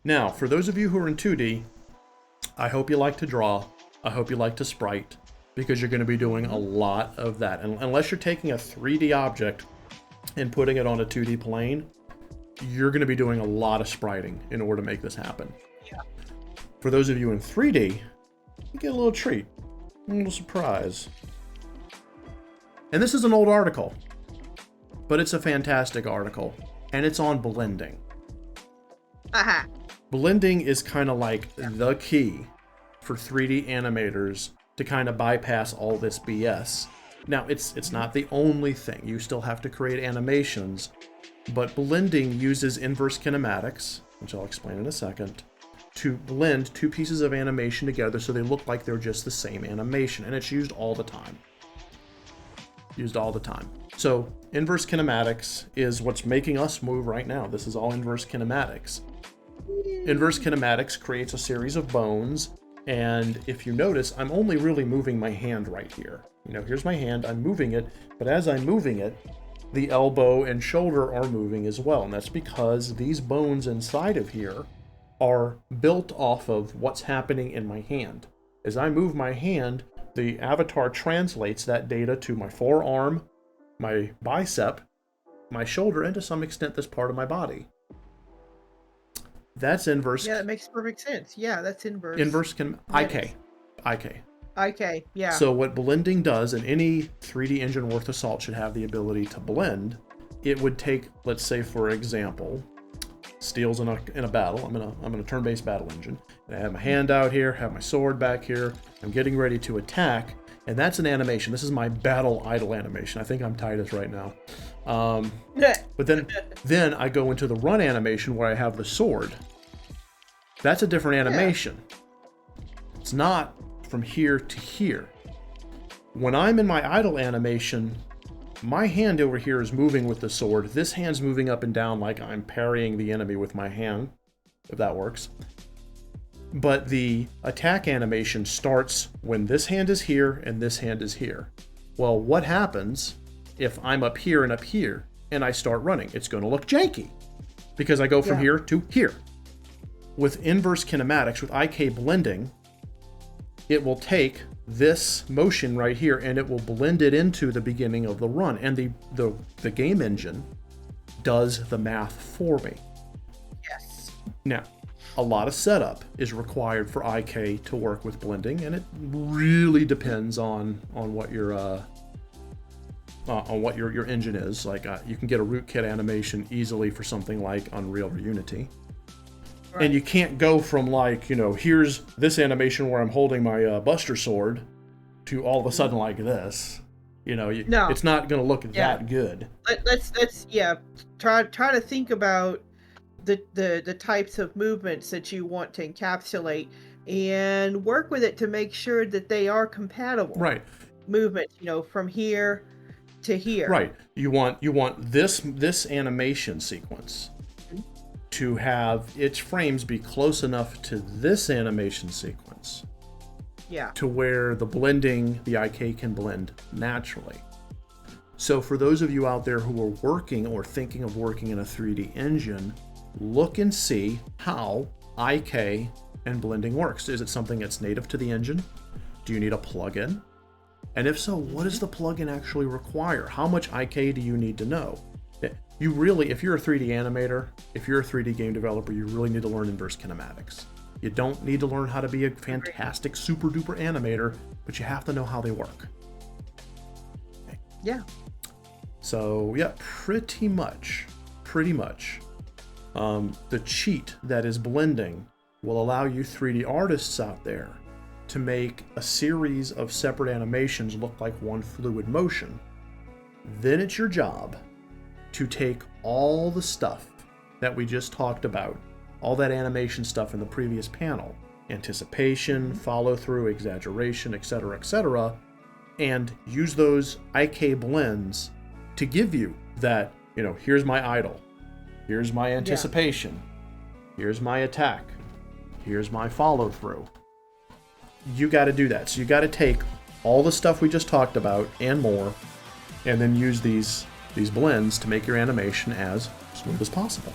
Now, for those of you who are in 2D, I hope you like to draw. I hope you like to sprite, because you're going to be doing a lot of that. And unless you're taking a 3D object and putting it on a 2D plane, you're going to be doing a lot of spriting in order to make this happen. Yeah. For those of you in 3D, you get a little treat, a little surprise. And this is an old article, but it's a fantastic article, and it's on blending. Aha. Blending is kind of like the key for 3D animators to kind of bypass all this BS. Now, it's not the only thing. You still have to create animations, but blending uses inverse kinematics, which I'll explain in a second, to blend two pieces of animation together so they look like they're just the same animation, and it's used all the time. Used all the time. So, inverse kinematics is what's making us move right now. This is all inverse kinematics. Inverse kinematics creates a series of bones, and if you notice, I'm only really moving my hand right here. You know, here's my hand, I'm moving it, but as I'm moving it, the elbow and shoulder are moving as well, and that's because these bones inside of here are built off of what's happening in my hand. As I move my hand, the avatar translates that data to my forearm, my bicep, my shoulder, and to some extent this part of my body. That's inverse. Yeah, that makes perfect sense. Yeah, that's inverse. Inverse IK. IK, yeah. So what blending does, and any 3D engine worth of salt should have the ability to blend, it would take, let's say for example, Steel's in a battle. I'm in a turn-based battle engine, and I have my hand out here, have my sword back here, I'm getting ready to attack, and that's an animation. This is my battle idle animation. I think I'm Titus right now. But then I go into the run animation where I have the sword. That's a different animation. It's not from here to here. When I'm in my idle animation, my hand over here is moving with the sword. This hand's moving up and down like I'm parrying the enemy with my hand, if that works. But the attack animation starts when this hand is here and this hand is here. Well, what happens if I'm up here and I start running? It's going to look janky because I go from here to here. With inverse kinematics, with IK blending, it will take this motion right here and it will blend it into the beginning of the run. And the game engine does the math for me. Yes. Now, a lot of setup is required for IK to work with blending, and it really depends on what your engine is. Like you can get a rootkit animation easily for something like Unreal or Unity. Right. And you can't go from like, you know, here's this animation where I'm holding my Buster Sword to all of a sudden like this. You know, it's not going to look that good. Let's try to think about the types of movements that you want to encapsulate and work with it to make sure that they are compatible. Right. Movements, you know, from here to here. Right. You want this animation sequence to have its frames be close enough to this animation sequence. Yeah. To where the IK can blend naturally. So for those of you out there who are working or thinking of working in a 3D engine, look and see how IK and blending works. Is it something that's native to the engine? Do you need a plugin? And if so, what does the plugin actually require? How much IK do you need to know? You really, if you're a 3D animator, if you're a 3D game developer, you really need to learn inverse kinematics. You don't need to learn how to be a fantastic, super duper animator, but you have to know how they work. Yeah. So yeah, pretty much. The cheat that is blending will allow you 3D artists out there to make a series of separate animations look like one fluid motion. Then it's your job to take all the stuff that we just talked about, all that animation stuff in the previous panel, anticipation, follow-through, exaggeration, etc., and use those IK blends to give you that, you know, here's my idle, here's my anticipation, here's my attack, here's my follow-through. You got to do that. So you got to take all the stuff we just talked about and more, and then use these blends to make your animation as smooth as possible.